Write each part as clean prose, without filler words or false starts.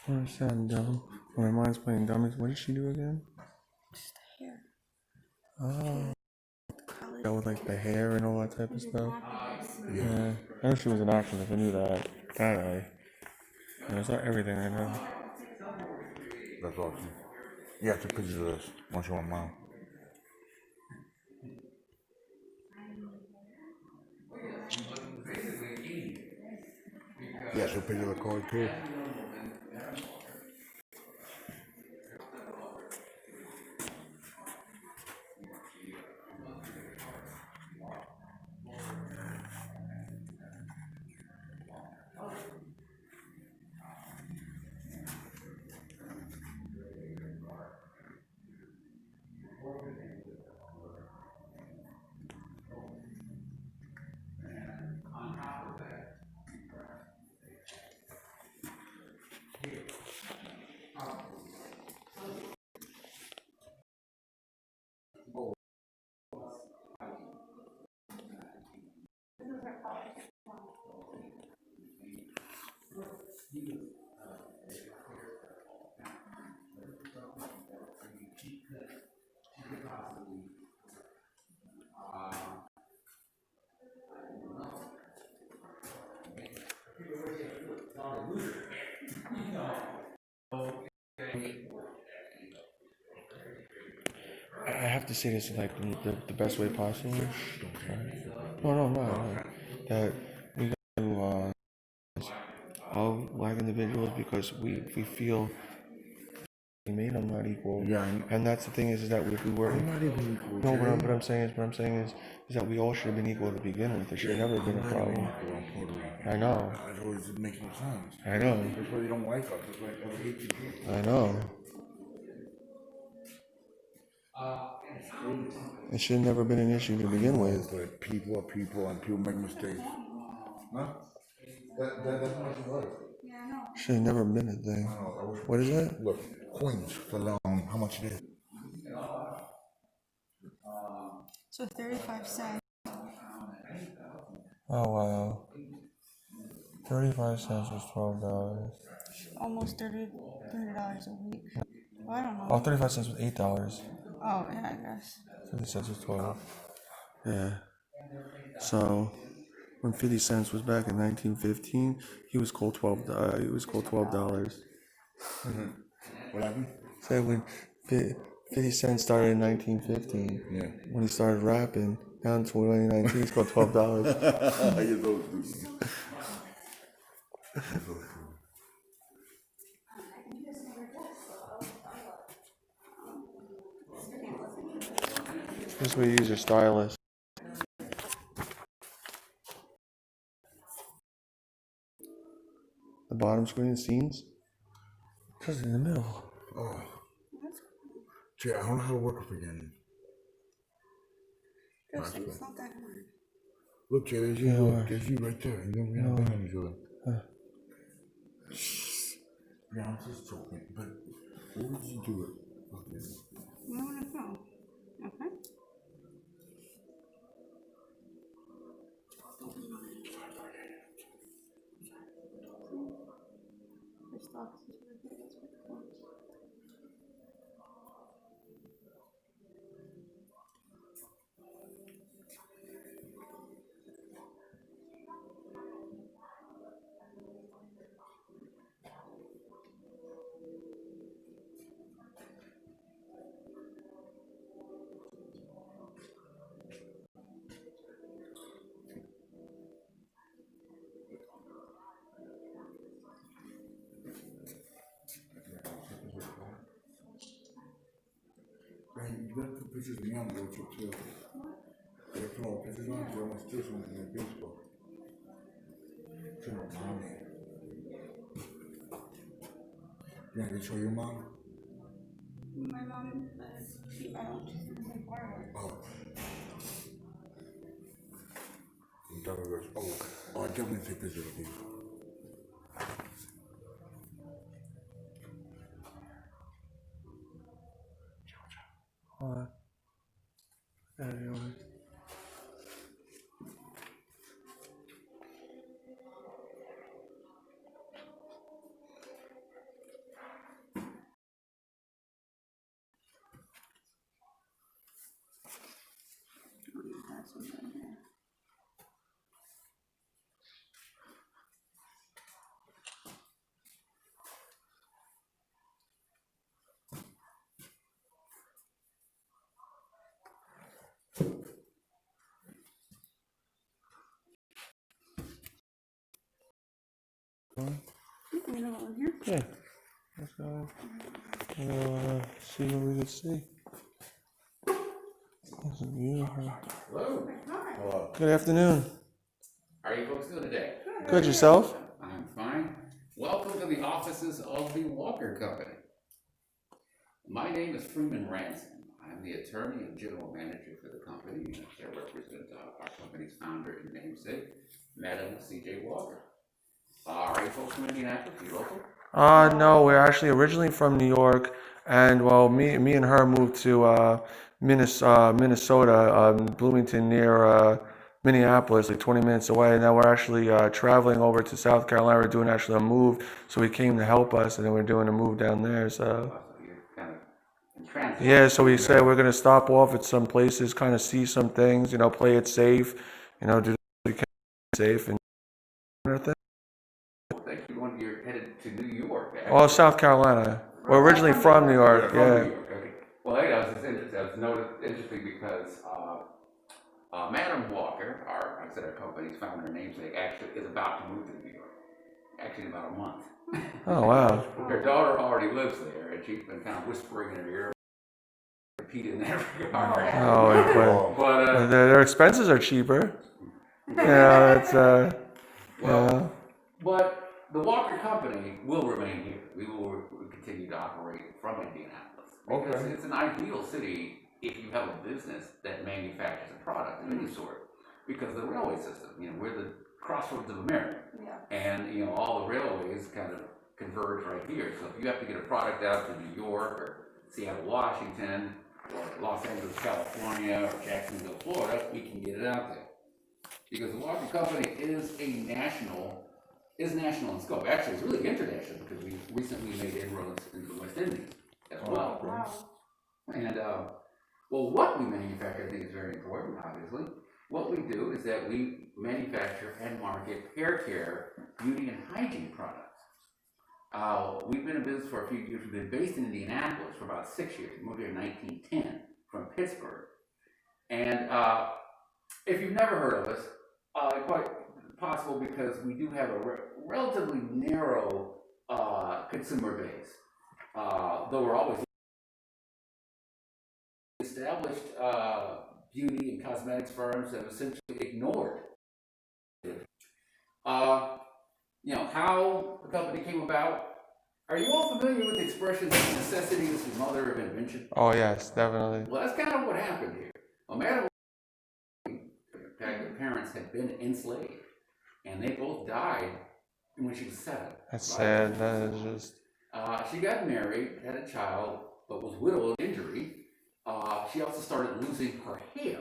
What is that, dumb? When my mind's playing dummies, what did she do again? Just the hair. Oh. That with like the hair and all that type of stuff. Yeah. I know she was an actress, I knew that. It's not everything I know. That's awesome. You have to picture this once you want mom. Yeah, she'll picture the card too. I have to say this like the best way possible. No. That we got to all black individuals because we feel we made them not equal. Yeah, and that's the thing is that we were not even equal. no, what I'm saying is that we all should have been equal to begin with. There should have never been a problem. I know. That always makes no sense. I know. That's why you don't like us. That's why I hate you. I know. It should have never been an issue to begin with. But people are people and people make mistakes. No? That's what it was. Should have never been a thing. What is that? Look, coins for long. How much it is? So 35 cents. Oh wow. 35 cents was $12. Almost $30 a week. Well, I don't know. Oh, 35 cents was $8. Oh, yeah, I guess. 50 cents was 12. Yeah. So when 50 cents was back in 1915, he was called $12. He was called $12. What happened? So when 50 Cent started in 1915, yeah. When he started rapping, now in 2019, he's called $12. You're so stupid. This way you use your stylus. The bottom screen scenes? Because in the middle. Oh. Jay, I don't know how to work up again. It's not that hard. Look, Jay, there's you. Look, there's you right there. You don't bang on each other. Yeah, I'm just joking. But what would you do it? Okay. You want to know? Okay. Man, you gotta put pictures of me on the road trip too. You gotta put all the pictures on, so I want to steal something like Facebook. Show my mom. You want to show your mom? My mom, I don't, she's in the forward. Oh. I definitely take pictures of you. Hold on. Anyway. You know what here? Yeah. Let's go. See what we can see. This is beautiful. Hello. Hello. Good afternoon. How are you folks doing today? Good, yourself? I'm fine. Welcome to the offices of the Walker Company. My name is Freeman Ransom. I'm the attorney and general manager for the company, and I represent our company's founder and namesake, Madam C.J. Walker. Are you folks from Indianapolis? You local? No, we're actually originally from New York, and well, me and her moved to Minnesota, Bloomington near Minneapolis, like 20 minutes away. And now we're actually traveling over to South Carolina. We're doing actually a move, so he came to help us, and then we're doing a move down there. So So you're kind of in transit. yeah, so we said we're gonna stop off at some places, kind of see some things, play it safe, do the we can safe and everything. Thank you. You're headed to New York. Oh, South Carolina. We're originally from New York. From Yeah. New York, okay. Well, hey, that was interesting. I was interesting because Madam Walker, like I said, our company's founder and namesake, actually is about to move to New York. Actually, in about a month. Oh wow. Her daughter already lives there, and she's been kind of whispering in her ear, repeating that regard. Oh, But their expenses are cheaper. Yeah, it's well, but the Walker Company will remain here. We will continue to operate from Indianapolis because Okay. it's an ideal city if you have a business that manufactures a product of any sort. Because the railway system, we're the crossroads of America, Yeah. and all the railways kind of converge right here. So if you have to get a product out to New York or Seattle, Washington, or Los Angeles, California, or Jacksonville, Florida, we can get it out there. Because the Walker Company is national in scope. Actually, it's really international because we recently made inroads into the West Indies as well. Wow. And well, what we manufacture, I think, is very important. Obviously, what we do is that we manufacture and market hair care, beauty, and hygiene products. We've been in business for a few years. We've been based in Indianapolis for about 6 years. We moved here in 1910 from Pittsburgh. And if you've never heard of us, quite possible because we do have a relatively narrow consumer base. Though we're always established beauty and cosmetics firms have essentially ignored it. How the company came about. Are you all familiar with the expression that necessity is the mother of invention? Oh yes, definitely. Well, that's kind of what happened here. No matter their parents had been enslaved, and they both died when she was 7. That's sad. That is just. She got married, had a child, but was widowed with injury. She also started losing her hair,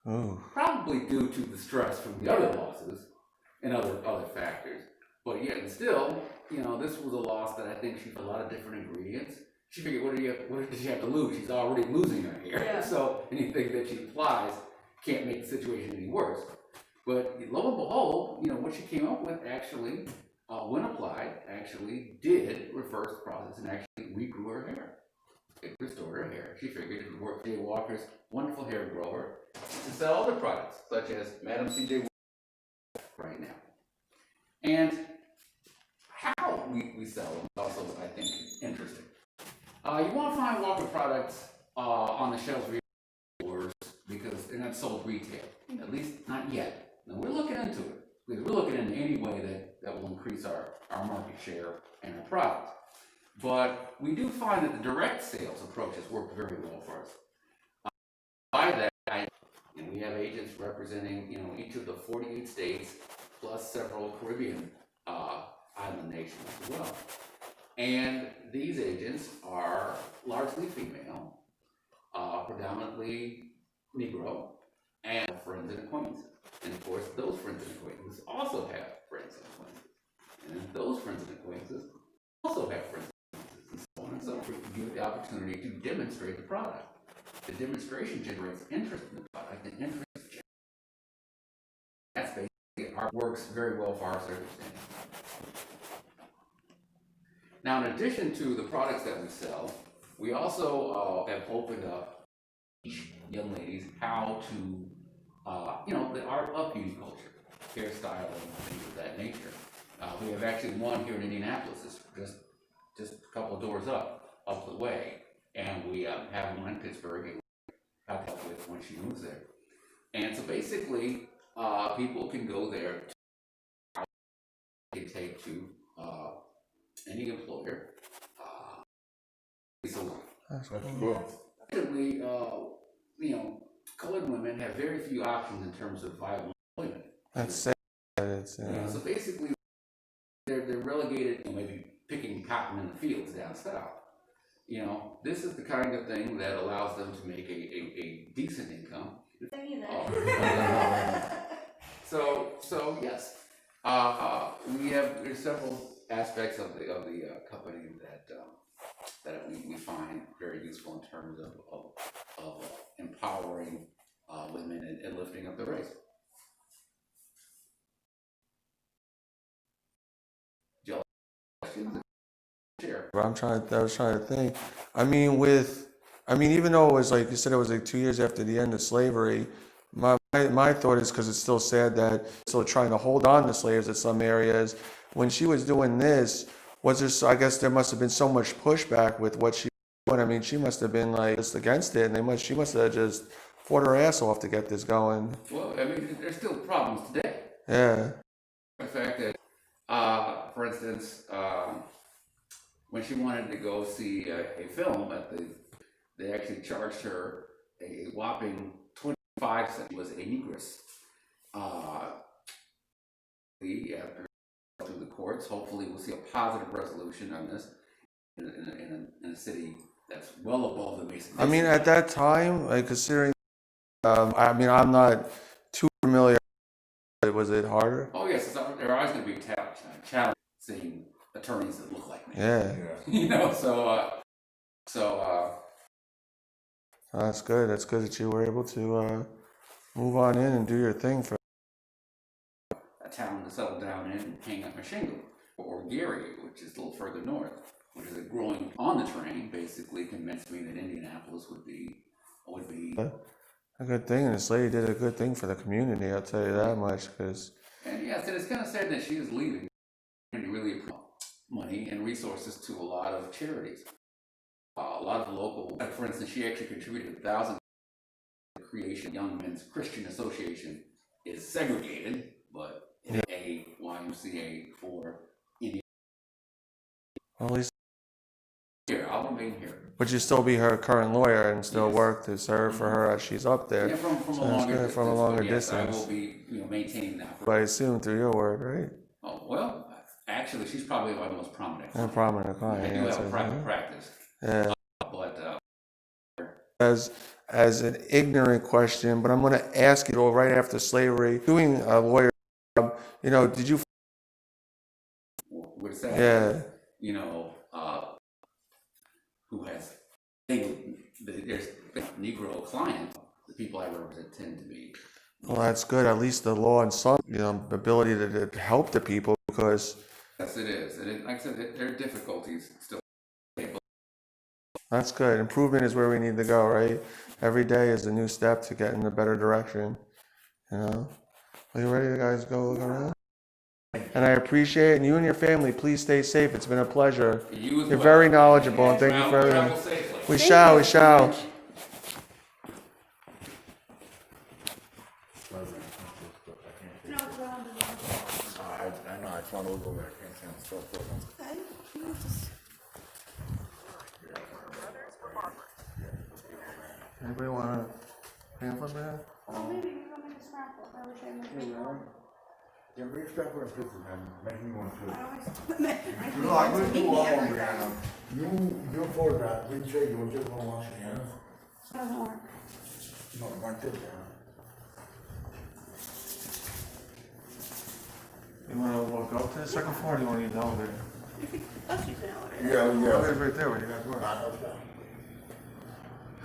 Ooh. probably due to the stress from the other losses and other factors. But yet, and still, this was a loss that I think she had a lot of different ingredients. She figured, what did she have to lose? She's already losing her hair. Yeah. So anything that she applies can't make the situation any worse. But lo and behold, what she came up with actually, when applied, actually did reverse the process and actually regrew her hair. It restored her hair. She figured it would work for J. Walker's wonderful hair grower to sell other products, such as Madam C.J. Walker right now. And how we sell them is also, I think, interesting. You won't find Walker products on the shelves of your stores because they're not sold retail, at least not yet. Now we're looking into it because we're looking into any way that will increase our market share and our products. But we do find that the direct sales approaches work very well for us. By that, we have agents representing, each of the 48 states, plus several Caribbean island nations as well. And these agents are largely female, predominantly Negro, and friends and acquaintances. And of course, those friends and acquaintances also have friends and acquaintances. And then those friends and acquaintances also have friends and acquaintances, and so on and so forth, to give the opportunity to demonstrate the product. The demonstration generates interest in the product, and interest generates. That's basically our works very well for our circumstances. Now, in addition to the products that we sell, we also have opened up each young ladies how to, the art of beauty culture, hairstyling, things of that nature. We have actually one here in Indianapolis, it's just a couple of doors up the way, and we have one in Pittsburgh, and got help with when she moves there. And so basically, people can go there. They take to any employer. That's cool. Actually, colored women have very few options in terms of viable employment. That's sad. It's, So basically, they're relegated, maybe picking cotton in the fields down south. This is the kind of thing that allows them to make a decent income. So yes, there's several aspects of the company that we find very useful in terms of empowering women and lifting up the race. Questions? Sure. I was trying to think. Even though it was like you said, it was like 2 years after the end of slavery. My thought is, because it's still sad that still trying to hold on to slaves in some areas. When she was doing this, I guess there must have been so much pushback with what she was doing. She must have been like just against it, and she must have just fought her ass off to get this going. Well, there's still problems today. Yeah. The fact that, for instance, when she wanted to go see a film they actually charged her a whopping 25 cents. She was a negress. After through the courts, hopefully we'll see a positive resolution on this in a city that's well above the basic. At that time, like considering, I'm not too familiar. Was it harder? Oh yes, there are always going to be challenge seeing attorneys that look like me. Yeah. That's good. That's good that you were able to move on in and do your thing for a town to settle down in and hang up my shingle, or Gary, which is a little further north, which is growing on the train. Basically, convinced me that Indianapolis would be a good thing, and this lady did a good thing for the community. I'll tell you that much. And yes, it's kind of sad that she is leaving. And really money and resources to a lot of charities, a lot of local. For instance, she actually contributed $1,000. The creation Young Men's Christian Association is segregated, but a YMCA for Indian. Well, at least here, I'll remain here. Would you still be her current lawyer and still work to serve for her as she's up there? Yeah, from a longer distance. I will be, maintaining that. But I assume through your work, right? Oh well, actually, she's probably my most prominent client. Prominent client. I do have a private practice. Yeah. But as an ignorant question, but I'm going to ask you right after slavery, doing a lawyer job, did you? What's that? Yeah. Who has there's Negro clients, the people I represent tend to be. Well, that's good. At least the law and some, ability to help the people, because. Yes, it is. And like I said, there are difficulties still. That's good. Improvement is where we need to go, right? Every day is a new step to get in a better direction. Are you ready to guys go look around? And I appreciate it. And you and your family, please stay safe. It's been a pleasure. You're very knowledgeable, and thank you for everything. We shall. I know, I just want to go back and Anybody want a pamphlet, man? Oh, maybe you want me to scrapbook. I wish I had my Hey, paper. man. Yeah, bring stuff for the pictures, man. Make me one too. I always. No, I'm gonna do all of them, Brianna. You do a photograph, we say you just want to wash your hands. Doesn't work. No, one tip, Brianna. You wanna walk up to the second floor or do you wanna use the elevator? Let's use an elevator. Yeah, The yeah. elevator's right there where you guys were.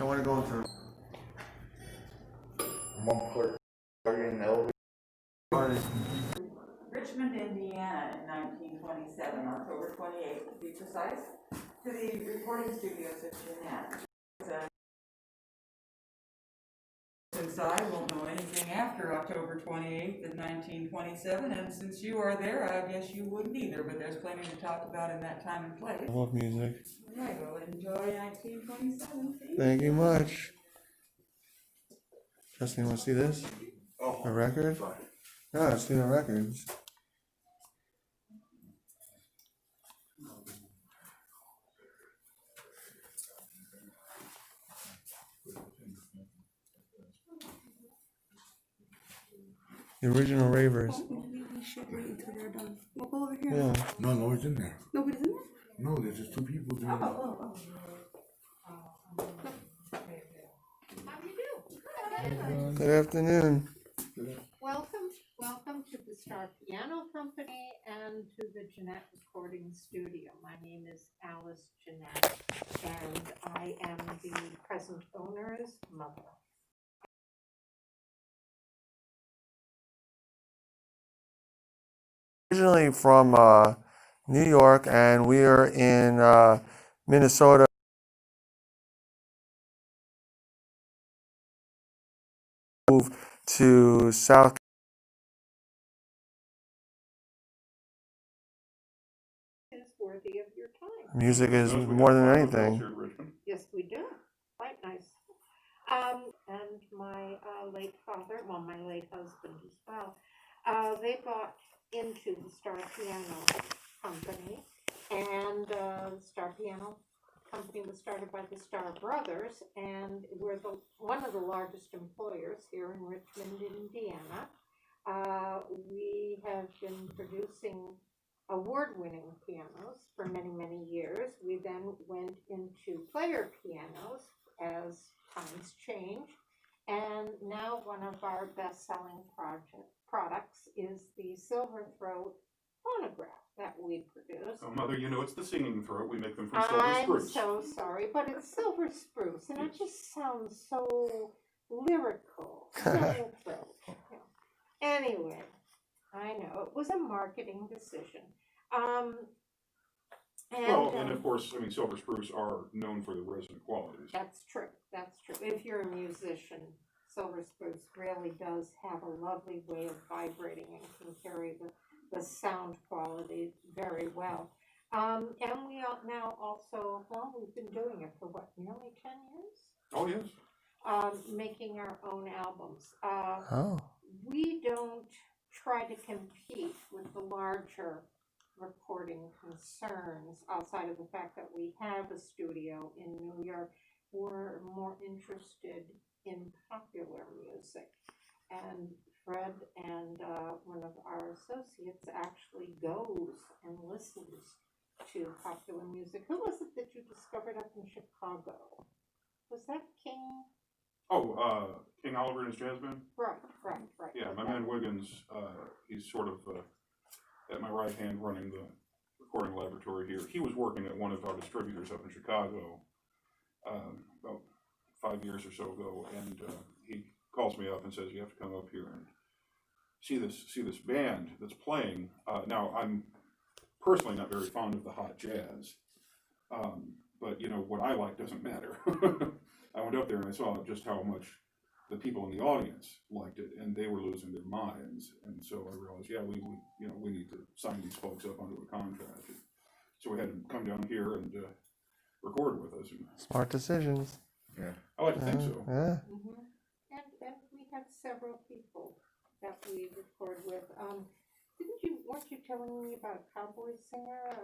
I wanna go into One clerk, in the elevator. Richmond, Indiana in 1927, October 28th to be precise, to the recording studios of Jeanette. Since I won't know anything after October 28th of 1927, and since you are there, I guess you wouldn't either, but there's plenty to talk about in that time and place. I love music. All right, well, enjoy 1927. See? Thank you much. Justin, you wanna see this? Oh. A record? Sorry. No, I've seen the records. The original ravers. Maybe we should wait until they're done. We'll go over here. Yeah. No, nobody's in there. Nobody's in there? No, there's just two people doing it. Oh. Good afternoon. Welcome to the Star Piano Company and to the Jeanette Recording Studio. My name is Alice Jeanette, and I am the present owner's mother. Originally from New York, and we are in Minnesota. Move to South. Is worthy of your time. Music is more than anything. Yes, we do. Quite nice. And my late father, well, my late husband as well, they bought into the Star Piano Company, and the Star Piano Company was started by the Star Brothers, and we're one of the largest employers here in Richmond, Indiana. We have been producing award-winning pianos for many, many years. We then went into player pianos as times change, and now one of our best-selling products is the Silver Throat phonograph that we produce. Oh, Mother, you know it's the singing throat. We make them from silver I'm spruce. so sorry, but it's silver spruce, and it just sounds so lyrical. Silver throat. Yeah. Anyway, I know it was a marketing decision. And of course, I mean, silver spruce are known for the resin qualities. That's true. That's true. If you're a musician, silver spruce really does have a lovely way of vibrating and can carry the sound quality very well. And we are now also, well, we've been doing it for what, nearly 10 years? Oh, yes. Making our own albums. Oh. We don't try to compete with the larger recording concerns outside of the fact that we have a studio in New York. We're more interested in popular music. And Fred and one of our associates actually goes and listens to popular music. Who was it that you discovered up in Chicago? Was that King? Oh, King Oliver and his jazz band? Right. Yeah, my man Wiggins, he's sort of at my right hand running the recording laboratory here. He was working at one of our distributors up in Chicago about 5 years or so ago, and he calls me up and says, you have to come up here and see this band that's playing. Now, I'm personally not very fond of the hot jazz, but you know, what I like doesn't matter. I went up there and I saw just how much the people in the audience liked it, and they were losing their minds. And so I realized, yeah, we need to sign these folks up onto a contract. And so we had them come down here and record with us. And Smart decisions. Yeah. I like to think so. Yeah. Mm-hmm. And we have several people that we record with. Weren't you telling me about a cowboy singer?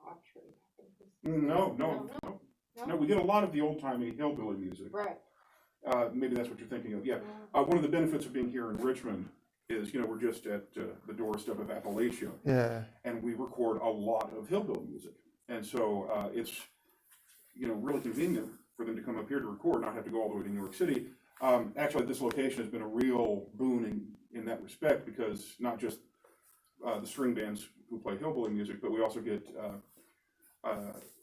Autry, I think. No, we get a lot of the old-timey hillbilly music. Right. Maybe that's what you're thinking of, yeah. One of the benefits of being here in Richmond is, we're just at the doorstep of Appalachia. Yeah. And we record a lot of hillbilly music. And so it's, really convenient for them to come up here to record, not have to go all the way to New York City. Actually, this location has been a real boon in that respect, because not just the string bands who play hillbilly music, but we also get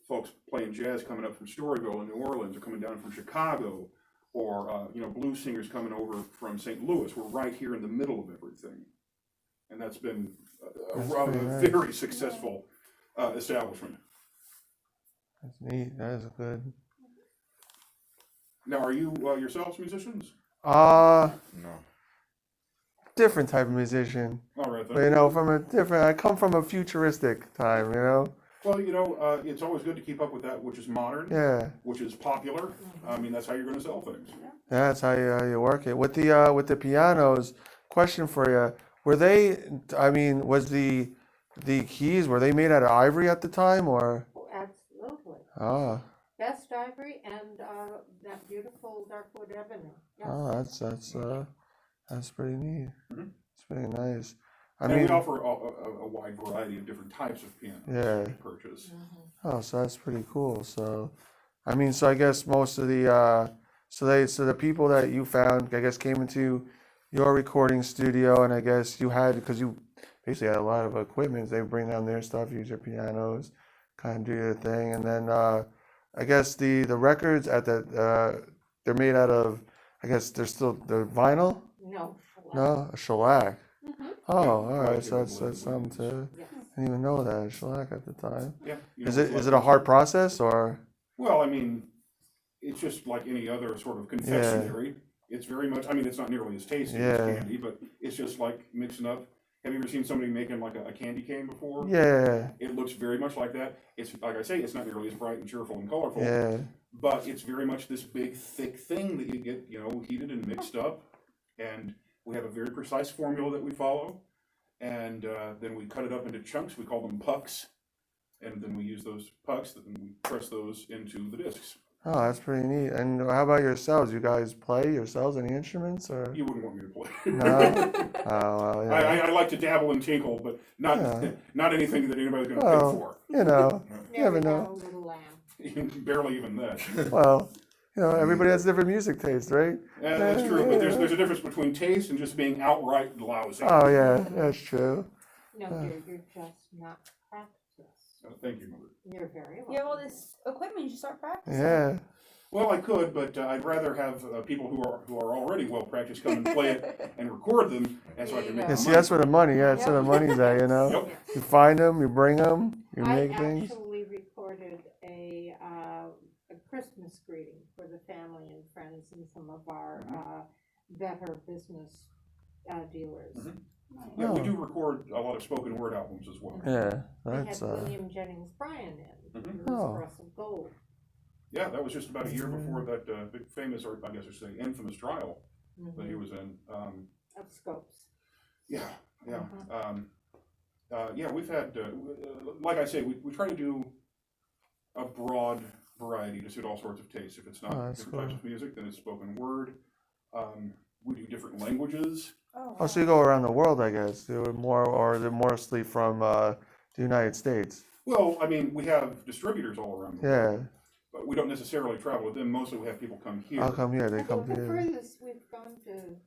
folks playing jazz coming up from Storyville in New Orleans, or coming down from Chicago, or blues singers coming over from St. Louis. We're right here in the middle of everything, and that's been a very successful establishment. That's neat. That is good. Now, are you yourselves musicians? No. Different type of musician. All right then. But, I come from a futuristic time, Well, it's always good to keep up with that which is modern, Yeah. which is popular. I mean, that's how you're going to sell things. That's how you work it. With the pianos, question for you. Were they, was the keys, were they made out of ivory at the time, or? Absolutely. Oh. Best ivory and that beautiful darkwood ebony. Yes. Oh, that's pretty neat. Mhm. It's pretty nice. And we offer a wide variety of different types of pianos to purchase. Oh, so that's pretty cool. So, so I guess most of the so the people that you found, I guess, came into your recording studio, and I guess because you basically had a lot of equipment. They bring down their stuff, use your pianos, kind of do your thing, and then I guess the records they're made out of, I guess they're vinyl. No. No, a shellac. Mm-hmm. Oh, all right. So that's something to. Yes. I didn't even know that shellac at the time. Yeah. Is it a hard process, or? Well, it's just like any other sort of confectionery. It's very much, it's not nearly as tasty as candy, but it's just like mixing up. Have you ever seen somebody making like a candy cane before? Yeah. It looks very much like that. It's, like I say, it's not nearly as bright and cheerful and colorful. Yeah. But it's very much this big, thick thing that you get, heated and mixed up. And we have a very precise formula that we follow. And then we cut it up into chunks. We call them pucks. And then we use those pucks and we press those into the discs. Oh, that's pretty neat. And how about yourselves? You guys play yourselves any instruments, or? You wouldn't want me to play. No. Oh, well, yeah. I like to dabble and tinkle, but not anything that anybody's going to pay for. You never know. A little lamb. Barely even that. Well, everybody has different music taste, right? Yeah, that's true, but there's a difference between taste and just being outright lousy. Oh, yeah, that's true. No, dear, you're just not practiced. Thank you, Mother. You're very welcome. You have all this equipment, you should start practicing. Yeah. Well, I could, but I'd rather have people who are already well practiced come and play it and record them, and so I can make Yeah, more see, money. that's where the money, that's where the money's at, Yep. You find them, you bring them, you make I things. actually recorded a Christmas greeting for the family and friends and some of our better business dealers. Mhm. Yeah, we do record a lot of spoken word albums as well. Yeah, We that's, had William Jennings Bryan in, Mhm. who Oh. was Russell Gold. Yeah, that was just about a year before that big famous, or I guess I should say infamous trial that he Mhm. was in. Of Scopes. Yeah. We've had, like I say, we try to do a broad variety to suit all sorts of tastes. If it's not that's different types cool. of music, then it's spoken word. We do different languages. Oh, so you go around the world, I guess. You're more, or they're mostly from the United States. Well, we have distributors all around the world, Yeah. but we don't necessarily travel with them. Mostly we have people come here. How come here? They I come think the here. furthest we've gone to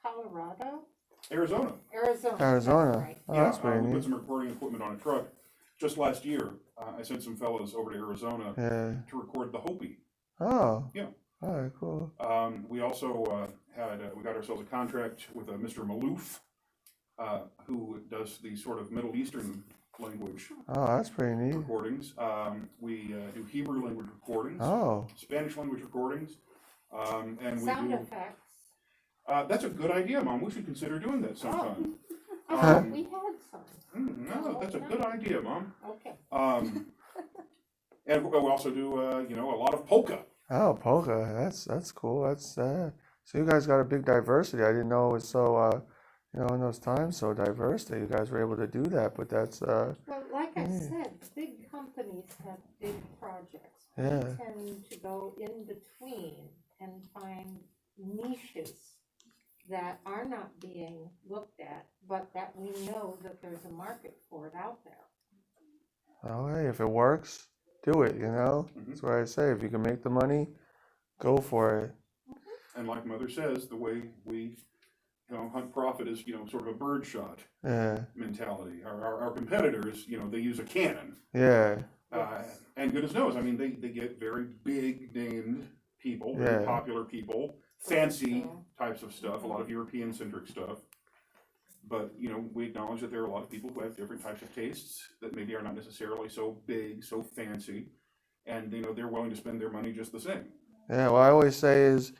Colorado, Arizona. Arizona. Arizona. That's right. Oh, that's pretty we put neat. some recording equipment on a truck. Just last year, I sent some fellows over to Arizona Yeah. to record the Hopi. Oh. Yeah. All right, cool. We also we got ourselves a contract with Mr. Maloof, who does the sort of Middle Eastern language Oh, that's pretty neat. recordings. We do Hebrew language recordings, Oh. Spanish language recordings, and we Sound do. effects. That's a good idea, Mom. We should consider doing that sometime. I thought we had some. No, that's a good idea, Mom. Okay. And we also do a lot of polka. Oh, polka. That's cool. That's so you guys got a big diversity. I didn't know it was so in those times so diverse that you guys were able to do that. But that's Well, like like I said, big companies have big projects. We Yeah. tend to go in between and find niches that are not being looked at, but that we know that there's a market for it out there. Oh, hey, if it works, do it, you know? That's what I say. If you can make the money, go for it. And like Mother says, the way we, hunt profit is, sort of a bird shot Yeah. mentality. Our competitors, they use a cannon. Yeah. And goodness knows, I mean, they get very big named people, very Yeah. popular people, fancy types of stuff, a lot of European centric stuff. But, we acknowledge that there are a lot of people who have different types of tastes that maybe are not necessarily so big, so fancy. And, they're willing to spend their money just the same. Yeah, what I always say is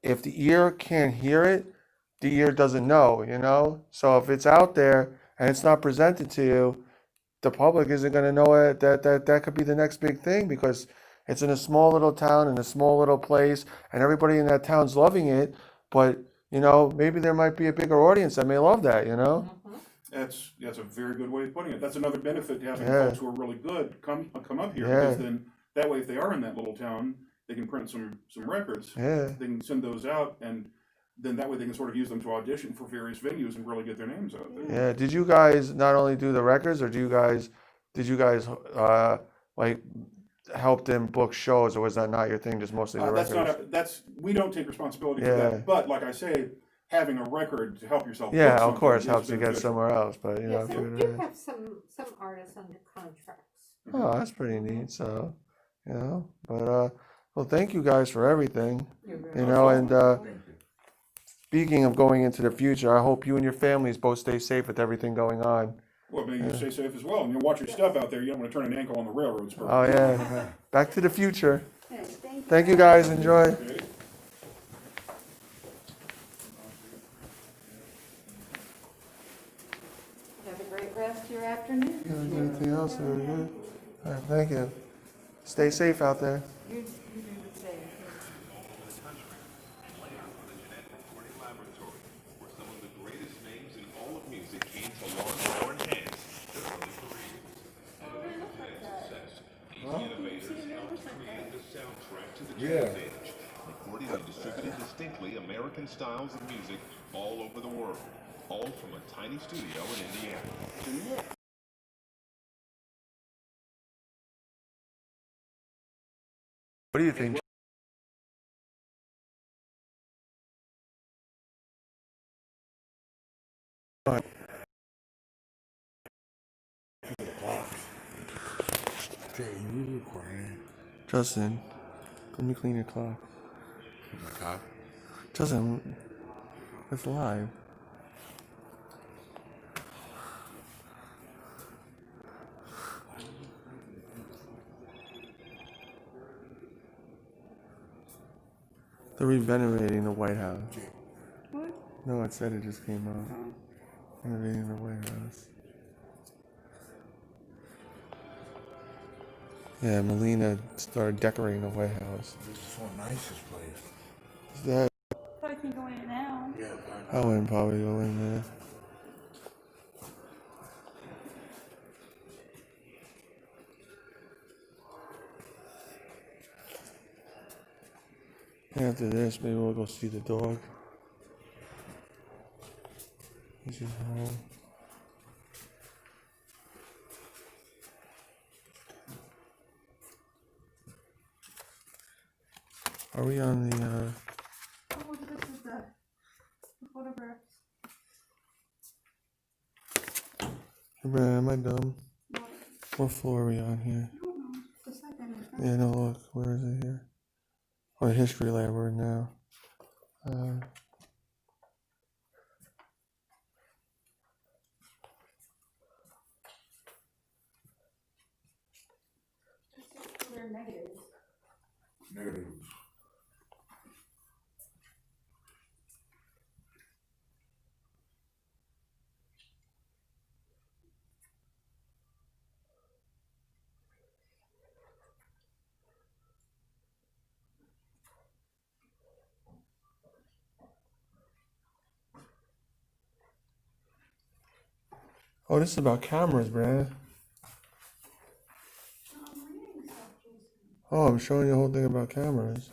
if the ear can't hear it, the ear doesn't know, you know? So if it's out there and it's not presented to you, the public isn't going to know it, that could be the next big thing because it's in a small little town, in a small little place, and everybody in that town's loving it. But, maybe there might be a bigger audience that may love that, you know? That's a very good way of putting it. That's another benefit to having Yeah. folks who are really good come up here Yeah. because then that way if they are in that little town, they can print some records. Yeah. They can send those out and then that way they can sort of use them to audition for various venues and really get their names out there. Yeah. Did you guys not only do the records or did you guys like help them book shows or was that not your thing, just mostly the records? We don't take responsibility for Yeah. that. But like I say, having a record to help yourself. Yeah, book of something course, is helps you get beneficial. somewhere else, but Yes, if and we do have some artists under contracts. oh, that's pretty neat. So, but well, thank you guys for everything. And speaking of going into the future, I hope you and your families both stay safe with everything going on. Well, maybe you stay safe as well, and you watch your step out there. You don't want to turn an ankle on the railroads. Oh yeah, Back to the Future. Thank you guys. Enjoy. Okay. Have a great rest of your afternoon. Anything else? Very good. All right, thank you. Stay safe out there. You do the same. Where some of the greatest names in all of music came to launch or enhance their early careers. And with their success, these innovators helped create the soundtrack to the jazz age, recording and distributing distinctly American styles of music all over the world, all from a tiny studio in Indiana. What do you think? Jay, you recording? Justin, let me clean your clock. My cop. Justin, it's live. They're renovating the White House. What? No, it said it just came out. Renovating the White House. Yeah, Melina started decorating the White House. This is so nice, this place. That But I can go in it now. Yeah, I wouldn't probably go in there. After this, maybe we'll go see the dog. He's just home. Are we on the, Oh, look, this is the photographs. am I dumb? What floor are we on here? I don't know. The second. Yeah, no, look, where is it here? Oh, history lab, we're now. They're negatives. negative. Oh, this is about cameras, bruh. Oh, I'm showing you the whole thing about cameras.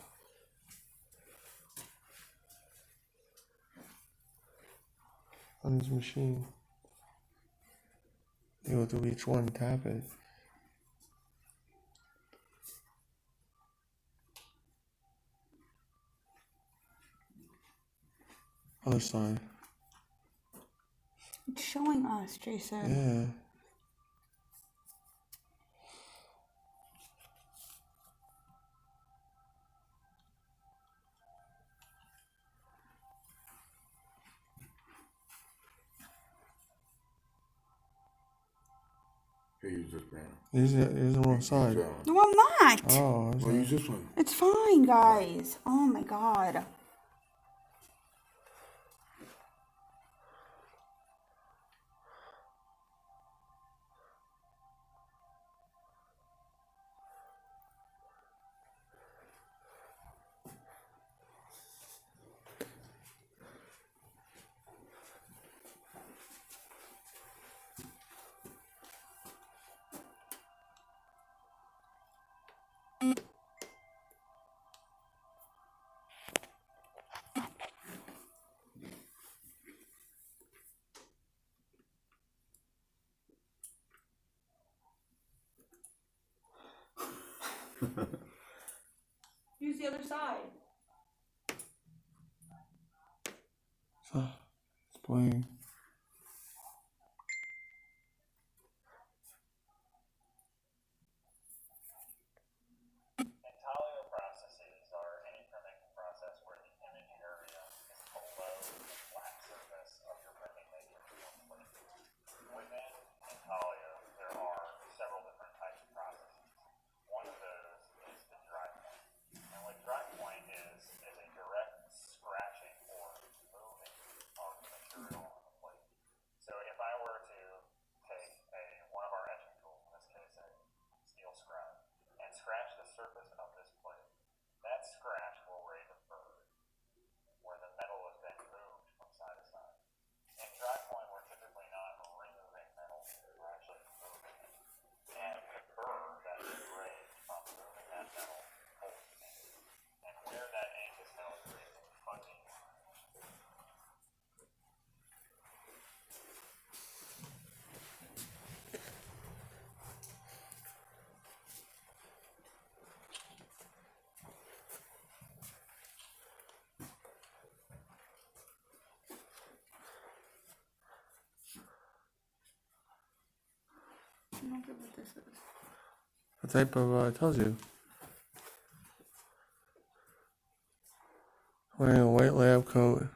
On this machine. You go through each one, tap it. Other side. It's showing us, Jason. Yeah. Hey, use this banner. Here's the wrong side. No, I'm not. Oh, I was Well, like, use this one. It's fine, guys. Oh my god. Use the other side. it's playing. Intaglio processes are any printing process where the image area is below the flat surface of your printing medium plate. Within Intaglio, there are several different types of processes. One of those is the dry point. And what dry point is a direct scratching or moving of the material on the plate. So if I were to take one of our etching tools, in this case a steel scribe, and scratch the surface of this plate, that scratch will raise a burr where the metal has been moved from side to side. In dry point, we're typically not removing metal, we're actually moving it. And the burr that is raised from moving that metal holds ink. And where that ink is held creates a fuzzy line. I don't get what this is. The type of, it tells you. Wearing a white lab coat.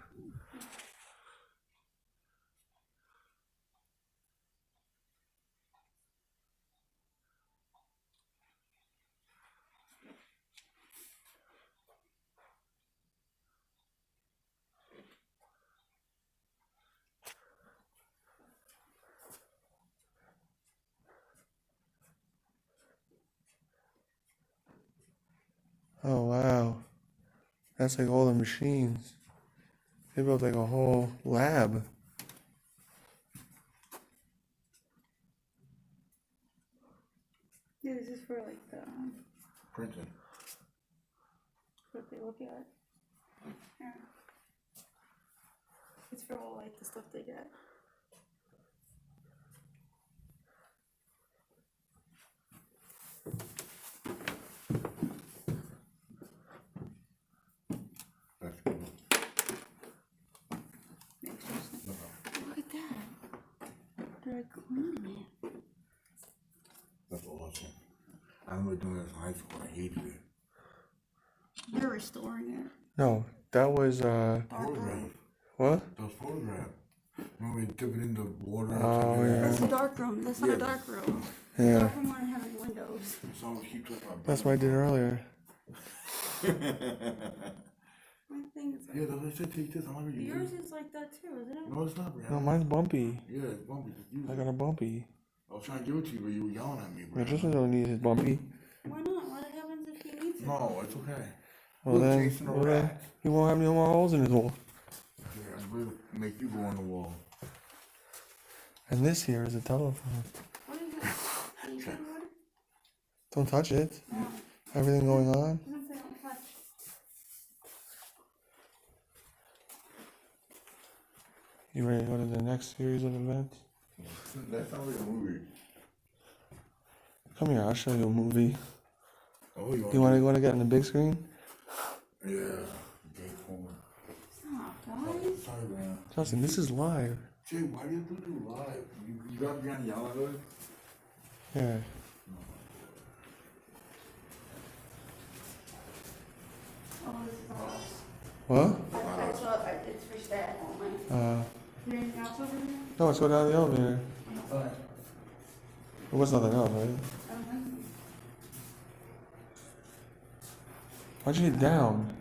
Oh, wow. That's like all the machines. They built like a whole lab. Yeah, this is for like the Printing. what they look at. Yeah. It's for all like the stuff they get. That's good. Interesting. Look at that. They're cleaning it. That's awesome. I remember doing this in high school. I hated it. They're restoring it. No, that was, Photograph. what? That was photograph. Remember we dip it in the water? Oh, yeah. That's a dark room. That's not Yeah. a dark room. Yeah, Dark room wouldn't have any windows. Someone keeps up my that's what I did earlier. My thing is like, Yeah, that's what I said. Take this. I'm already yours is like that too, isn't it? No, it's not, Brad. No, mine's bumpy. Yeah, it's bumpy. Just use I it. got a bumpy. I was trying to give it to you, but you were yelling at me, Yeah, Brad. this one don't need his bumpy. Why not? What happens if he needs it? No, it's okay. Well Look, then, Jason, a well then, rat. he won't have no more holes in his wall. Yeah, I'm going to make you go on the wall. And this here is a telephone. What is it? Can you do it? Don't touch it. No. Everything going on? If they don't touch. You ready to go to the next series of events? That sounds like a movie. Come here, I'll show you a movie. Oh, You want to get on the big screen? Yeah. Okay, cool. Stop, guys. Sorry, man. Justin, this is live. Jay, why do you have to do live? You got me on yellow hood? Yeah. Oh, this is all. What? That's what, it's for staff only. Anything else over there? No, let's go down the elevator. There was nothing else, right? Why'd you get down?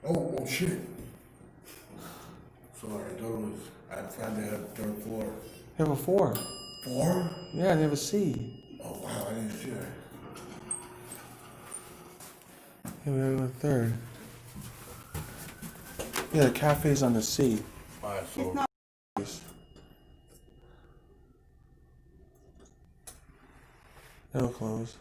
Oh, shit. Sorry, I thought it was, I thought they had third floor. You have a 4. 4? Yeah, and you have a C. Oh, wow, I didn't see that. Yeah, we have a 3rd. Yeah, the cafe's on the C. Alright, so. It'll close.